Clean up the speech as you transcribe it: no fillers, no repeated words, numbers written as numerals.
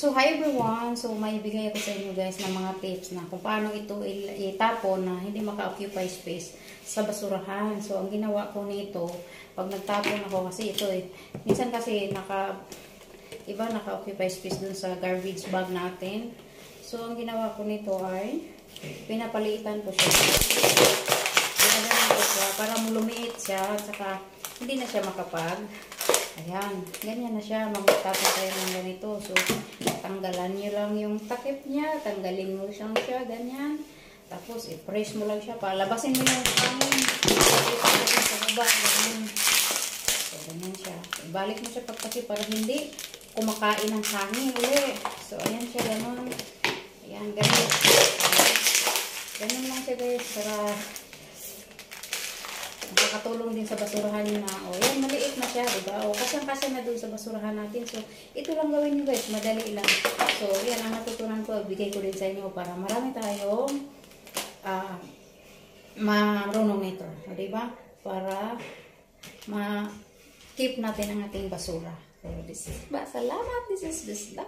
So, hi everyone! So, may ibigay ako sa inyo guys ng mga tips na kung paano ito itapon na hindi maka-occupy space sa basurahan. So, ang ginawa ko nito, pag nagtapon ako, kasi ito minsan kasi naka-occupy space dun sa garbage bag natin. So, ang ginawa ko nito ay pinapalitan ko siya. Ginagawa ko siya para lumiit siya at saka hindi na siya makapag. Ayan, ganyan na siya. Magtapon tayo ng ganito. So, tanggalan nyo lang yung takip niya. Tanggalin mo siya, ganyan. Tapos, i-press mo lang siya. Palabasin mo yung hangin. Ipagin sa baba. Ganyan. So, ganyan siya. Ibalik mo siya pagkasi para hindi kumakain ng hangin uli. So, ayan siya, ganun. Ayan, ganun. Ganun lang siya guys. Para makakatulong din sa basurahan nyo na, yan, maliit na siya, diba? O, kasang-kasya na dun sa basurahan natin. So, ito lang gawin nyo guys, madali lang. So, yan ang natutunan ko, bigay ko din sa inyo para marami tayong marunong nito, diba? Para ma-keep natin ang ating basura. So, salamat, this is Bisla.